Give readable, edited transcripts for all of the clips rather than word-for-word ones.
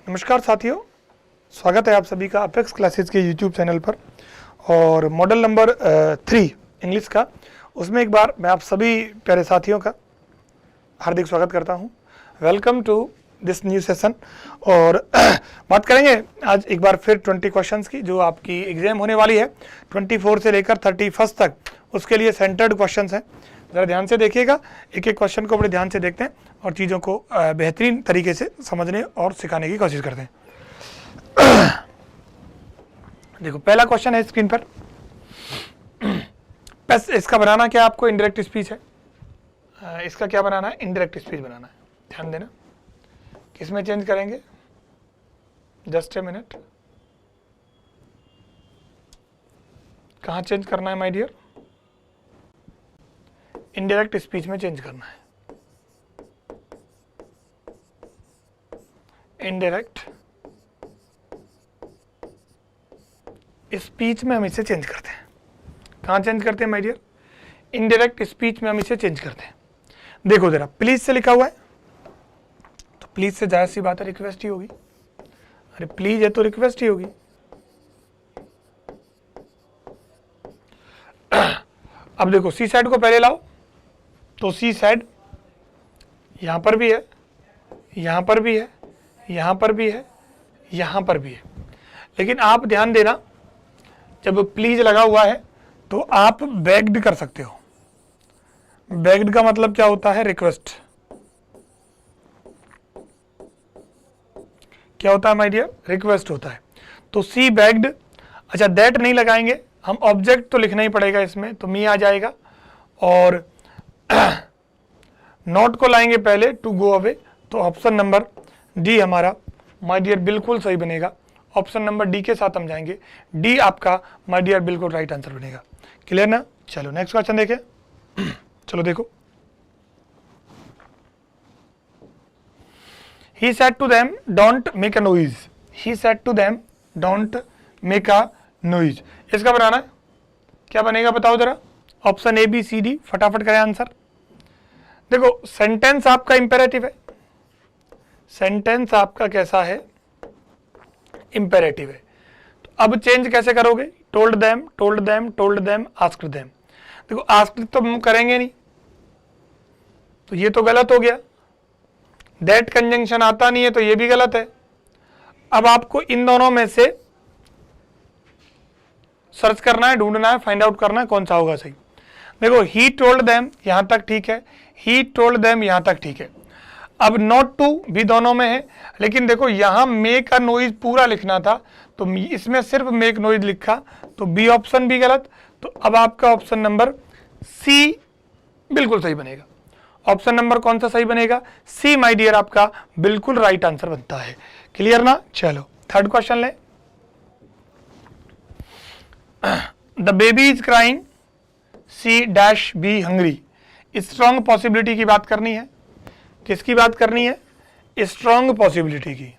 नमस्कार साथियों, स्वागत है आप सभी का अपेक्स क्लासेस के यूट्यूब चैनल पर। और मॉडल नंबर 3 इंग्लिश का, उसमें एक बार मैं आप सभी प्यारे साथियों का हार्दिक स्वागत करता हूं। Welcome to this new session. और बात करेंगे आज एक बार फिर 20 क्वेश्चंस की, जो आपकी एग्जाम होने वाली है 24 से लेकर 31 तक। उसके लिए सेंटर्ड क्वेश्चंस हैं, ज़रा ध्यान से देखिएगा। एक एक क्वेश्चन को बड़े ध्यान से देखते हैं और चीज़ों को बेहतरीन तरीके से समझने और सिखाने की कोशिश करते हैं। देखो, पहला क्वेश्चन है स्क्रीन पर। बस इसका बनाना क्या, आपको इनडायरेक्ट स्पीच है। इसका क्या बनाना है, इनडायरेक्ट स्पीच बनाना है। ध्यान देना, किसमें चेंज करेंगे, जस्ट ए मिनट। कहाँ चेंज करना है माय डियर, इनडायरेक्ट स्पीच में चेंज करना है। इनडायरेक्ट स्पीच में हम इसे चेंज करते हैं। कहाँ चेंज करते हैं माय डियर, इनडायरेक्ट स्पीच में हम इसे चेंज करते हैं। देखो जरा, प्लीज से लिखा हुआ है, तो प्लीज से जाहिर सी बात है रिक्वेस्ट ही होगी। अरे प्लीज है तो रिक्वेस्ट ही होगी। अब देखो, सी साइड को पहले लाओ, तो सी साइड यहां पर भी है, यहां पर भी है, यहां पर भी है, यहां पर भी है। लेकिन आप ध्यान देना, जब प्लीज लगा हुआ है तो आप बेग्ड कर सकते हो। बेग्ड का मतलब क्या होता है, रिक्वेस्ट। क्या होता है माय डियर, रिक्वेस्ट होता है। तो सी बेग्ड। अच्छा, दैट नहीं लगाएंगे हम, ऑब्जेक्ट तो लिखना ही पड़ेगा इसमें, तो मी आ जाएगा। और नॉट को लाएंगे पहले, टू गो अवे, तो ऑप्शन नंबर डी हमारा माय डियर बिल्कुल सही बनेगा। ऑप्शन नंबर डी के साथ हम जाएंगे, डी आपका माय डियर बिल्कुल राइट आंसर बनेगा। क्लियर ना। चलो नेक्स्ट क्वेश्चन देखें। चलो देखो, he said to them don't make a noise, he said to them don't make a noise। इसका बनाना है, क्या बनेगा बताओ जरा। Option A B C D, फटाफट करें आंसर। देखो, सेंटेंस आपका इंपेरेटिव है। सेंटेंस आपका कैसा है, इंपेरेटिव है। तो अब चेंज कैसे करोगे, told them, told them, told them, asked them. देखो, आस्क्ड तो हम करेंगे नहीं, तो ये तो गलत हो गया। दैट कंजंक्शन आता नहीं है, तो ये भी गलत है। अब आपको इन दोनों में से सर्च करना है, ढूंढना है, फाइंड आउट करना है कौन सा होगा सही। देखो, ही टोल्ड देम यहां तक ठीक है, ही टोल्ड देम यहां तक ठीक है। अब नॉट टू भी दोनों में है, लेकिन देखो यहां मेक अ नॉइज पूरा लिखना था, तो इसमें सिर्फ मेक नॉइज लिखा, तो बी ऑप्शन भी गलत। तो अब आपका ऑप्शन नंबर सी बिल्कुल सही बनेगा। ऑप्शन नंबर कौन सा सही बनेगा, सी माय डियर आपका बिल्कुल राइट आंसर बनता है। क्लियर ना। चलो थर्ड क्वेश्चन ले। The baby is crying, c dash be hungry. Strong possibility की बात करनी है। किसकी बात करनी है, स्ट्रॉन्ग पॉसिबिलिटी की।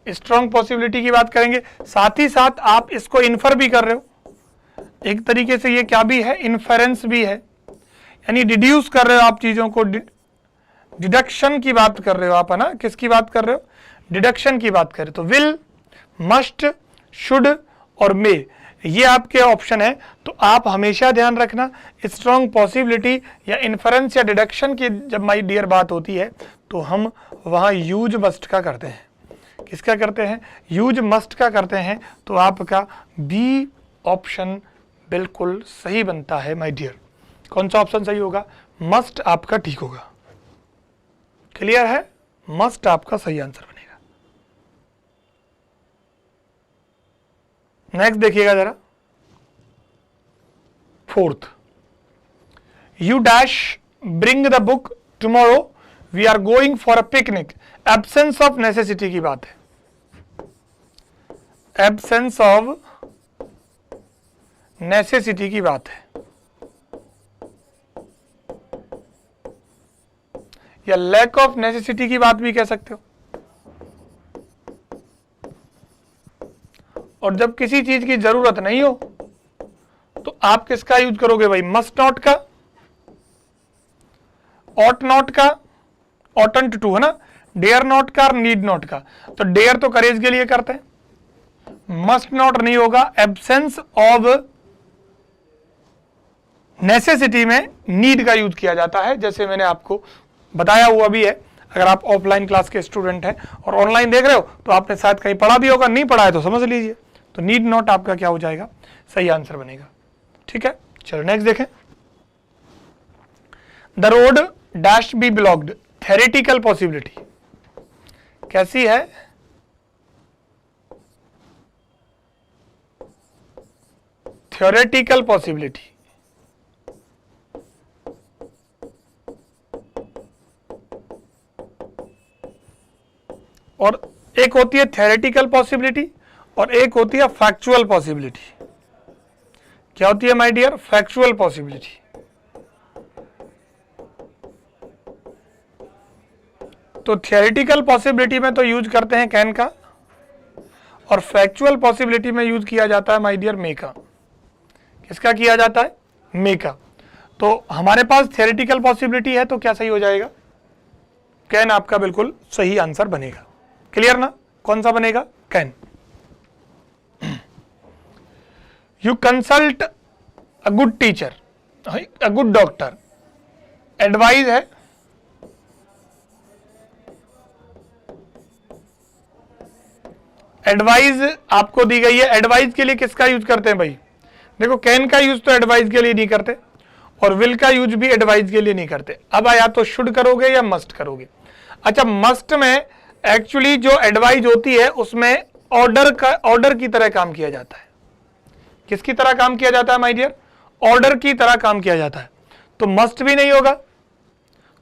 स्ट्रॉन्ग पॉसिबिलिटी की बात करेंगे, साथ ही साथ आप इसको इन्फर भी कर रहे हो। एक तरीके से ये क्या भी है, इन्फरेंस भी है, यानी डिड्यूस कर रहे हो आप चीजों को। डिडक्शन की बात कर रहे हो आप, है ना। किसकी बात कर रहे हो, डिडक्शन की बात कर रहे हो। तो विल, मस्ट, शुड और मे, ये आपके ऑप्शन है। तो आप हमेशा ध्यान रखना, स्ट्रॉन्ग पॉसिबिलिटी या इन्फरेंस या डिडक्शन की जब माय डियर बात होती है, तो हम वहां यूज मस्ट का करते हैं। किसका करते हैं, यूज मस्ट का करते हैं। तो आपका बी ऑप्शन बिल्कुल सही बनता है माय डियर। कौन सा ऑप्शन सही होगा, मस्ट आपका ठीक होगा। क्लियर है, मस्ट आपका सही आंसर बनेगा। नेक्स्ट देखिएगा जरा, fourth. You dash bring the book tomorrow, we are going for a picnic. Absence of necessity की बात है। एब्सेंस ऑफ नेसेसिटी की बात है, या लैक ऑफ नेसेसिटी की बात भी कह सकते हो। और जब किसी चीज की जरूरत नहीं हो, तो आप किसका यूज करोगे भाई, मस्ट नॉट का। ऑट नॉट का, ऑटंट टू है ना, डेयर नॉट का और नीड नॉट का। तो डेयर तो करेज के लिए करते हैं, मस्ट नॉट नहीं होगा, एब्सेंस ऑफ नेसेसिटी में नीड का यूज किया जाता है, जैसे मैंने आपको बताया हुआ भी है। अगर आप ऑफलाइन क्लास के स्टूडेंट हैं और ऑनलाइन देख रहे हो तो आपने शायद कहीं पढ़ा भी होगा, नहीं पढ़ा है तो समझ लीजिए। तो नीड नॉट आपका क्या हो जाएगा, सही आंसर बनेगा। ठीक है, चलो नेक्स्ट देखें। The road dash be blocked, theoretical possibility कैसी है? थ्योरेटिकल पॉसिबिलिटी और एक होती है थ्योरेटिकल पॉसिबिलिटी और एक होती है फैक्चुअल पॉसिबिलिटी। क्या होती है माय डियर? Factual possibility. तो थ्योरेटिकल पॉसिबिलिटी में तो यूज करते हैं कैन का और फैक्चुअल पॉसिबिलिटी में यूज किया जाता है माय डियर मे का। किसका किया जाता है? मे का। तो हमारे पास थ्योरेटिकल पॉसिबिलिटी है तो क्या सही हो जाएगा? कैन आपका बिल्कुल सही आंसर बनेगा। क्लियर ना? कौन सा बनेगा? Can. You consult a good teacher, a good doctor, advise है, एडवाइज आपको दी गई है। एडवाइज के लिए किसका यूज करते हैं भाई? देखो कैन का यूज तो एडवाइज के लिए नहीं करते और विल का यूज भी एडवाइज के लिए नहीं करते। अब या तो शुड करोगे या मस्ट करोगे। अच्छा, मस्ट में एक्चुअली जो एडवाइज होती है उसमें ऑर्डर की तरह काम किया जाता है। किसकी तरह काम किया जाता है माय डियर? ऑर्डर की तरह काम किया जाता है। तो मस्ट भी नहीं होगा।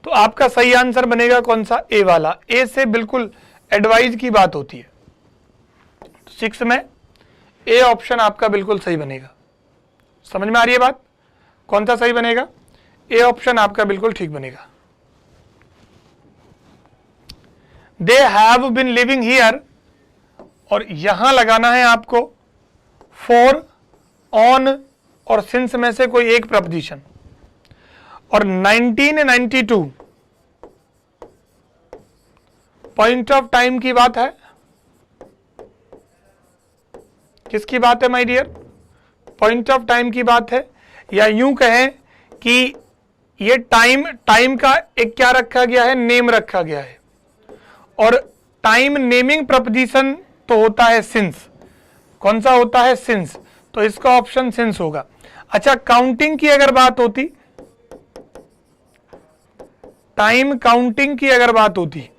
तो आपका सही आंसर बनेगा कौन सा? ए वाला। ए से बिल्कुल एडवाइज की बात होती है। 6 में ए ऑप्शन आपका बिल्कुल सही बनेगा। समझ में आ रही है बात? कौन सा सही बनेगा? ए ऑप्शन आपका बिल्कुल ठीक बनेगा। They have been living here और यहां लगाना है आपको फॉर, ऑन और सिंस में से कोई एक प्रपोजिशन। और 1992 पॉइंट ऑफ टाइम की बात है। किसकी बात है my dear? Point of time की बात है। या यूं कहें कि ये टाइम का एक क्या रखा गया है? नेम रखा गया है। और टाइम नेमिंग प्रपोजिशन तो होता है सिंस। कौन सा होता है? सिंस। तो इसका ऑप्शन सिंस होगा। अच्छा, काउंटिंग की अगर बात होती, टाइम काउंटिंग की अगर बात होती,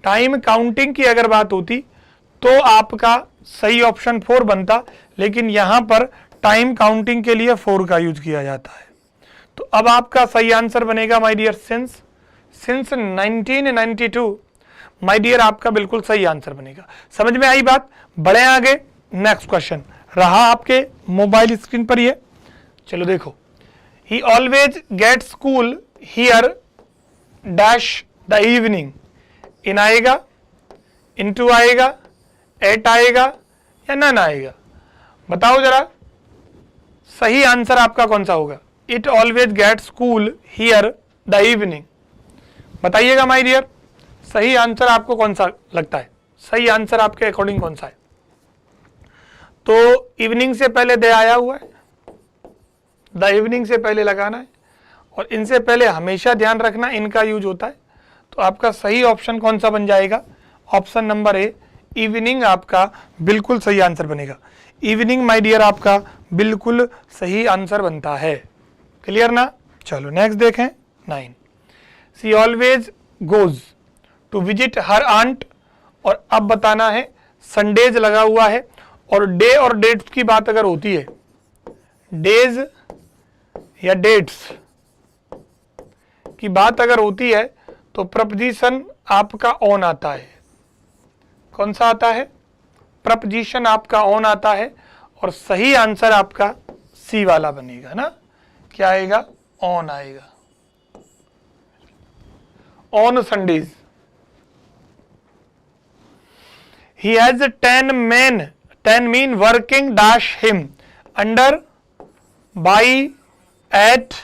टाइम काउंटिंग की अगर बात होती तो आपका सही ऑप्शन 4 बनता, लेकिन यहां पर टाइम काउंटिंग के लिए 4 का यूज किया जाता है। तो अब आपका सही आंसर बनेगा my dear since. Since 1992 my dear आपका बिल्कुल सही आंसर बनेगा। समझ में आई बात? बढ़े आगे। नेक्स्ट क्वेश्चन रहा आपके मोबाइल स्क्रीन पर ये। चलो देखो, he always get school here dash the evening. In आएगा, इनटू आएगा, एट आएगा या नन आएगा? बताओ जरा, सही आंसर आपका कौन सा होगा? It always get school here the evening. बताइएगा माय डियर, सही आंसर आपको कौन सा लगता है? सही आंसर आपके अकॉर्डिंग कौन सा है? तो इवनिंग से पहले दे आया हुआ है, द इवनिंग से पहले लगाना है और इनसे पहले हमेशा ध्यान रखना इनका यूज होता है। तो आपका सही ऑप्शन कौन सा बन जाएगा? ऑप्शन नंबर ए, इवनिंग आपका बिल्कुल सही आंसर बनेगा। इवनिंग माय डियर आपका बिल्कुल सही आंसर बनता है। क्लियर ना? चलो नेक्स्ट देखें। 9, she always goes to visit her aunt. और अब बताना है, संडेज लगा हुआ है और डे और डेट्स की बात अगर होती है, डेज या डेट्स की बात अगर होती है तो प्रपोजिशन आपका ऑन आता है। कौन सा आता है? प्रपोजिशन आपका ऑन आता है और सही आंसर आपका सी वाला बनेगा ना। क्या आएगा? ऑन आएगा। On Sundays. He has 10 men, 10 mean working dash him under, by, at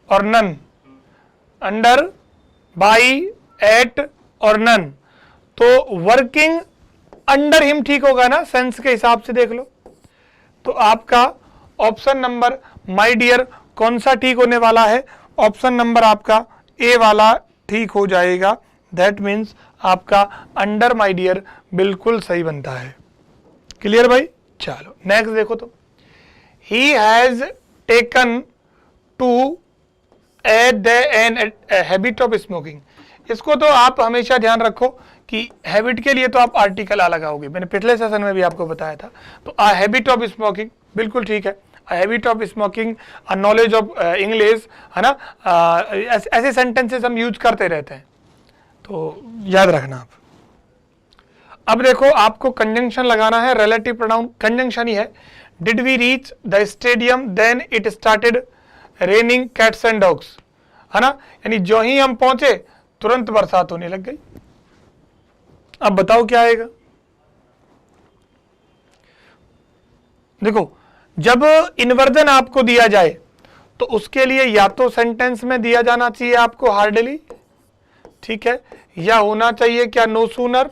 और none। अंडर, बाई, एट और नन, तो वर्किंग अंडर हिम ठीक होगा ना, सेंस के हिसाब से देख लो। तो आपका ऑप्शन नंबर माय डियर कौन सा ठीक होने वाला है? ऑप्शन नंबर आपका ए वाला ठीक हो जाएगा। दैट मीन्स आपका अंडर माय डियर बिल्कुल सही बनता है। क्लियर भाई? चलो नेक्स्ट देखो, तो he has taken to an habit of smoking. इसको तो आप हमेशा ध्यान रखो कि हैबिट के लिए तो आप आर्टिकल आ लगाओगे, मैंने पिछले सेशन में भी आपको बताया था। तो आ हैबिट ऑफ स्मोकिंग बिल्कुल ठीक है। A habit of smoking, a knowledge of English, है ना, ऐसे सेंटेंसेस हम यूज करते रहते हैं, तो याद रखना आप। अब देखो आपको कंजंक्शन लगाना है, रिलेटिव प्रोनाउन कंजंक्शन ही है। Did we reach the stadium then it started raining cats and dogs, है ना, यानी जो ही हम पहुंचे तुरंत बरसात होने लग गई। अब बताओ क्या आएगा? देखो जब इन्वर्जन आपको दिया जाए तो उसके लिए या तो सेंटेंस में दिया जाना चाहिए आपको हार्डली, ठीक है, या होना चाहिए क्या नो सूनर,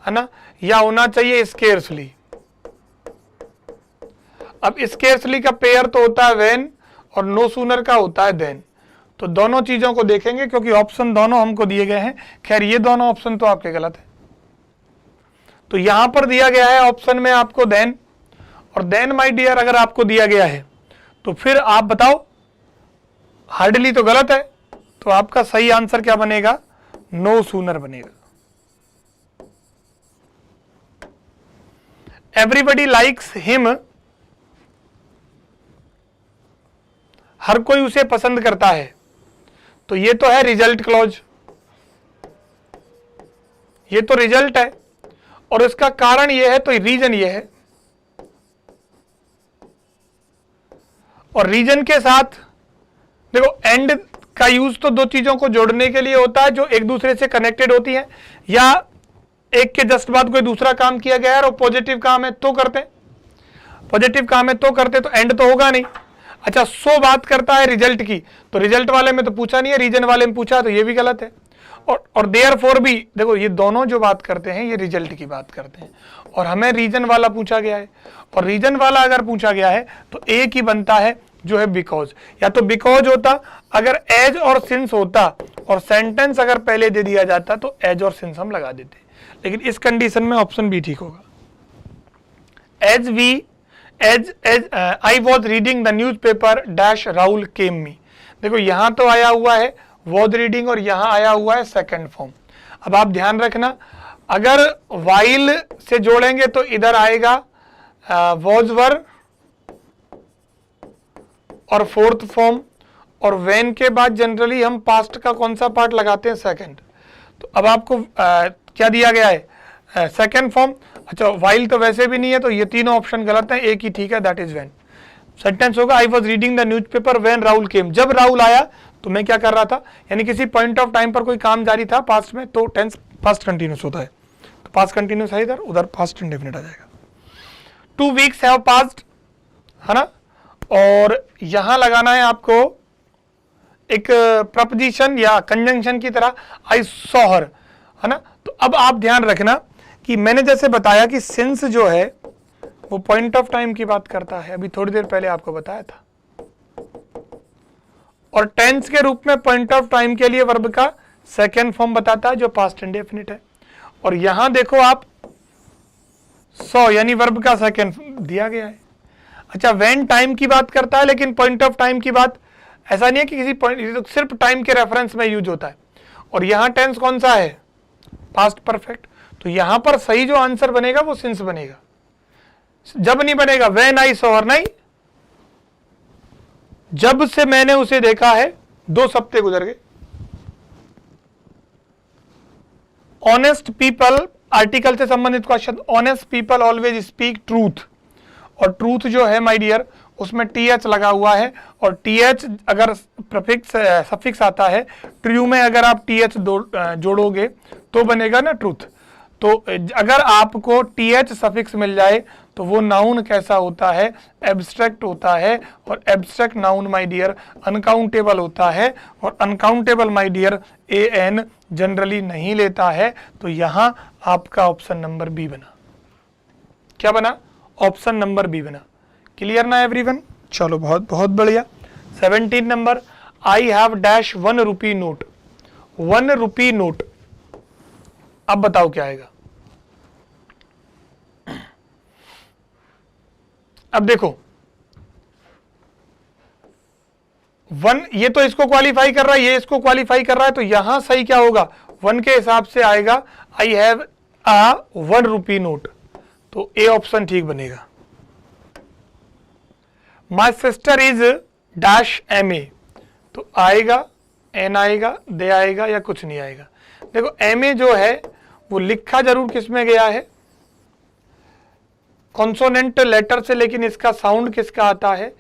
है ना, या होना चाहिए स्केर्सली। अब स्केर्सली का पेयर तो होता है व्हेन और नो सूनर का होता है देन। तो दोनों चीजों को देखेंगे क्योंकि ऑप्शन दोनों हमको दिए गए हैं। खैर ये दोनों ऑप्शन तो आपके गलत है। तो यहां पर दिया गया है ऑप्शन में आपको देन, और देन माय डियर अगर आपको दिया गया है तो फिर आप बताओ, हार्डली तो गलत है, तो आपका सही आंसर क्या बनेगा? नो सूनर बनेगा। एवरीबडी लाइक्स हिम, हर कोई उसे पसंद करता है, तो ये तो है रिजल्ट क्लॉज, ये तो रिजल्ट है, और इसका कारण ये है, तो रीजन ये है। और रीजन के साथ देखो एंड का यूज तो दो चीजों को जोड़ने के लिए होता है जो एक दूसरे से कनेक्टेड होती हैं, या एक के जस्ट बाद कोई दूसरा काम किया गया है और पॉजिटिव काम है तो करते हैं, पॉजिटिव काम है तो करते, तो एंड तो होगा नहीं। अच्छा, सो बात करता है रिजल्ट की, तो रिजल्ट वाले में तो पूछा नहीं है, रीजन वाले में पूछा, तो ये भी गलत है। और देयरफॉर भी देखो, ये दोनों जो बात करते हैं ये रिजल्ट की बात करते हैं, और हमें रीजन वाला पूछा गया है, और रीजन वाला अगर पूछा गया है तो एक ही बनता है जो है बिकॉज। या तो बिकॉज होता अगर एज और सिंस होता, और सेंटेंस अगर पहले दे दिया जाता तो एज और सिंस हम लगा देते, लेकिन इस कंडीशन में ऑप्शन बी ठीक होगा। As I was reading the newspaper dash Rahul came me. देखो यहां तो आया हुआ है वॉज रीडिंग और यहां आया हुआ है सेकंड फॉर्म। अब आप ध्यान रखना, अगर वाइल से जोड़ेंगे तो इधर आएगा वॉज वर और फोर्थ फॉर्म, और वेन के बाद जनरली हम पास्ट का कौन सा पार्ट लगाते हैं? सेकंड। तो अब आपको क्या दिया गया है? Second form. अच्छा, वाइल तो वैसे भी नहीं है, तो ये तीनों ऑप्शन गलत है, एक ही ठीक है, दैट इज वेन। सेंटेंस होगा I was reading the newspaper when Rahul came. जब राहुल आया तो मैं क्या कर रहा था, यानी किसी पॉइंट ऑफ टाइम पर कोई काम जारी था पास्ट में, तो टेंस पास्ट कंटिन्यूस होता है, तो पास्ट कंटिन्यूस है इधर, उधर पास्ट इंडेफिनिट आ जाएगा। 2 वीक्स हैव पास्ड, है ना, और यहां लगाना है आपको एक प्रपोजिशन या कंजंक्शन की तरह, आई सॉ हर, है ना। तो अब आप ध्यान रखना कि मैंने जैसे बताया कि सिंस जो है वो पॉइंट ऑफ टाइम की बात करता है, अभी थोड़ी देर पहले आपको बताया था, और टेंस के रूप में पॉइंट ऑफ टाइम के लिए वर्ब का सेकेंड फॉर्म बताता है जो पास्ट इंडेफिनिट है। और यहां देखो आप सो यानी वर्ब का सेकेंड दिया गया है। अच्छा, व्हेन टाइम की बात करता है, लेकिन पॉइंट ऑफ टाइम की बात ऐसा नहीं है कि किसी पॉइंट, तो सिर्फ टाइम के रेफरेंस में यूज होता है। और यहां टेंस कौन सा है? Past perfect. तो यहां पर सही जो आंसर बनेगा वो सिंस बनेगा, जब नहीं बनेगा व्हेन आई सॉ हर, नहीं, जब से मैंने उसे देखा है 2 हफ्ते गुजर गए। ऑनेस्ट पीपल, आर्टिकल से संबंधित question, honest people always speak truth, और ट्रूथ जो है माय डियर उसमें टीएच लगा हुआ है, और टीएच अगर प्रीफिक्स सफिक्स आता है, ट्रू में अगर आप टीएच जोड़ोगे तो बनेगा ना ट्रूथ। तो अगर आपको टीएच सफिक्स मिल जाए तो वो नाउन कैसा होता है, एब्स्ट्रैक्ट होता है, और abstract noun my dear uncountable होता है, और uncountable my dear an generally नहीं लेता है। तो यहां आपका ऑप्शन नंबर बी बना। क्या बना? ऑप्शन नंबर बी बना। क्लियर ना एवरीवन? चलो बहुत बहुत बढ़िया। 17 number, I have dash 1 rupee note. 1 rupee note, अब बताओ क्या आएगा। अब देखो 1, ये तो इसको क्वालिफाई कर रहा है, ये इसको क्वालिफाई कर रहा है, तो यहां सही क्या होगा, 1 के हिसाब से आएगा I have uh 1 rupee note, तो ए ऑप्शन ठीक बनेगा। My sister is dash M A, तो आएगा एन आएगा, दे आएगा या कुछ नहीं आएगा। देखो एम ए जो है वो लिखा जरूर किसमें गया है, कॉन्सोनेंट लेटर से, लेकिन इसका साउंड किसका आता है,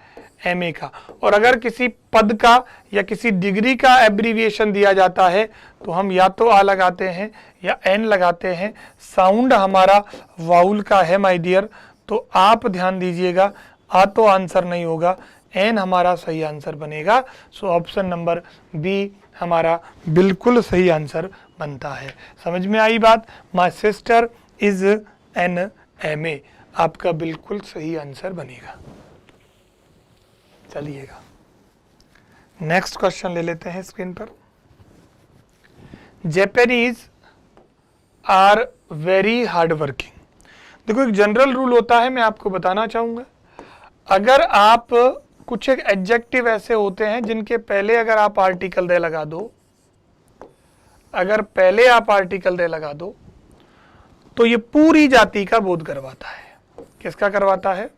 एम ए का। और अगर किसी पद का या किसी डिग्री का एब्रीविएशन दिया जाता है तो हम या तो आ लगाते हैं या एन लगाते हैं। साउंड हमारा वाउल का है माय डियर, तो आप ध्यान दीजिएगा, आ तो आंसर नहीं होगा, एन हमारा सही आंसर बनेगा। सो ऑप्शन नंबर बी हमारा बिल्कुल सही आंसर बनता है। समझ में आई बात? My sister is an M A आपका बिल्कुल सही आंसर बनेगा। चलिएगा नेक्स्ट क्वेश्चन ले लेते हैं स्क्रीन पर। Japanese are very hard working. देखो एक जनरल रूल होता है, मैं आपको बताना चाहूंगा, अगर आप कुछ एक एडजेक्टिव ऐसे होते हैं जिनके पहले अगर आप आर्टिकल दे लगा दो, अगर पहले आप आर्टिकल दे लगा दो तो ये पूरी जाति का बोध करवाता है। किसका करवाता है?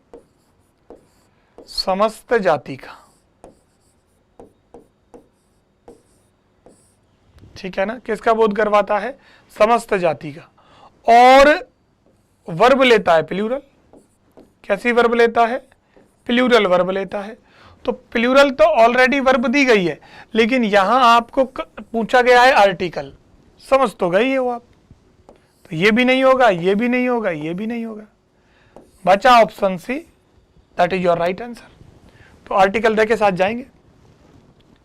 समस्त जाति का। ठीक है ना? किसका बोध करवाता है? समस्त जाति का। और वर्ब लेता है प्लूरल। कैसी वर्ब लेता है? प्लूरल वर्ब लेता है। तो प्लूरल तो ऑलरेडी वर्ब दी गई है, लेकिन यहां आपको पूछा गया है आर्टिकल। समझ तो गई है वो आप, तो ये भी नहीं होगा, ये भी नहीं होगा, ये भी नहीं होगा, बचा option C, that is your right answer. तो आर्टिकल दे के साथ जाएंगे।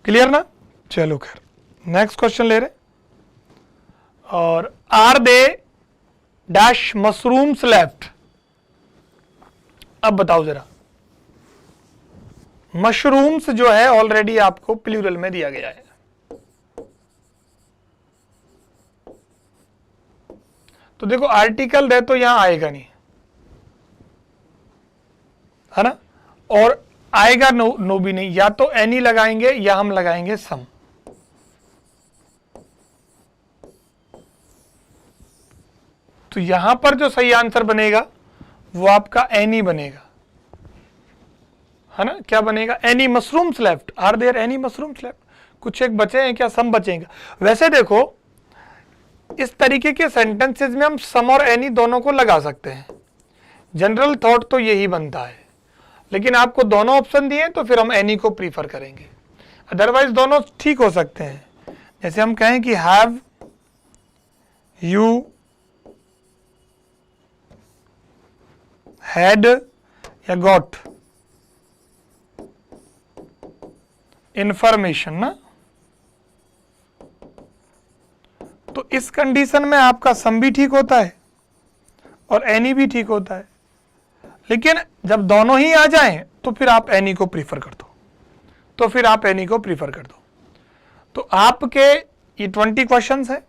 क्लियर ना? चलो खैर नेक्स्ट क्वेश्चन ले रहे। और are they dash mushrooms left. अब बताओ जरा, मशरूम्स जो है ऑलरेडी आपको प्लूरल में दिया गया है, तो देखो आर्टिकल दे तो यहां आएगा नहीं, है ना? और आएगा नो, नो भी नहीं, या तो एनी लगाएंगे या हम लगाएंगे सम। तो यहां पर जो सही आंसर बनेगा वो आपका एनी बनेगा, है ना? क्या बनेगा? Any mushrooms left. Are there any mushrooms left? कुछ एक बचे हैं क्या? सम बचेंगे। वैसे देखो इस तरीके के सेंटेंसेस में हम सम और एनी दोनों को लगा सकते हैं। जनरल थॉट तो यही बनता है, लेकिन आपको दोनों ऑप्शन दिए तो फिर हम एनी को प्रीफर करेंगे। अदरवाइज दोनों ठीक हो सकते हैं। जैसे हम कहें कि हैव यू हैड या गॉट इंफॉर्मेशन ना, तो इस कंडीशन में आपका सम भी ठीक होता है और एनी भी ठीक होता है। लेकिन जब दोनों ही आ जाएं तो फिर आप एनी को प्रीफर कर दो, तो फिर आप एनी को प्रीफर कर दो। तो आपके ये 20 क्वेश्चंस हैं,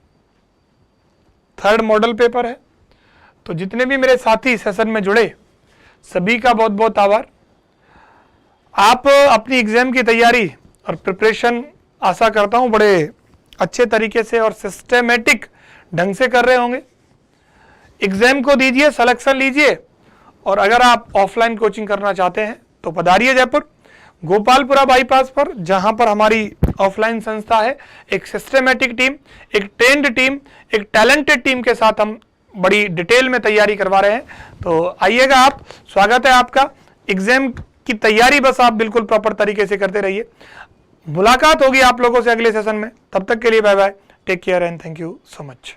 3rd मॉडल पेपर है। तो जितने भी मेरे साथी सेशन में जुड़े सभी का बहुत बहुत आभार। आप अपनी एग्जाम की तैयारी और प्रिपरेशन आशा करता हूं बड़े अच्छे तरीके से और सिस्टेमेटिक ढंग से कर रहे होंगे। एग्जाम को दीजिए, सिलेक्शन लीजिए, और अगर आप ऑफलाइन कोचिंग करना चाहते हैं तो पधारिए जयपुर गोपालपुरा बाईपास पर, जहां पर हमारी ऑफलाइन संस्था है। एक सिस्टेमेटिक टीम, एक ट्रेंड टीम, एक टैलेंटेड टीम के साथ हम बड़ी डिटेल में तैयारी करवा रहे हैं। तो आइएगा आप, स्वागत है आपका। एग्जाम की तैयारी बस आप बिल्कुल प्रॉपर तरीके से करते रहिए। मुलाकात होगी आप लोगों से अगले सेशन में। तब तक के लिए bye bye, take care and thank you so much.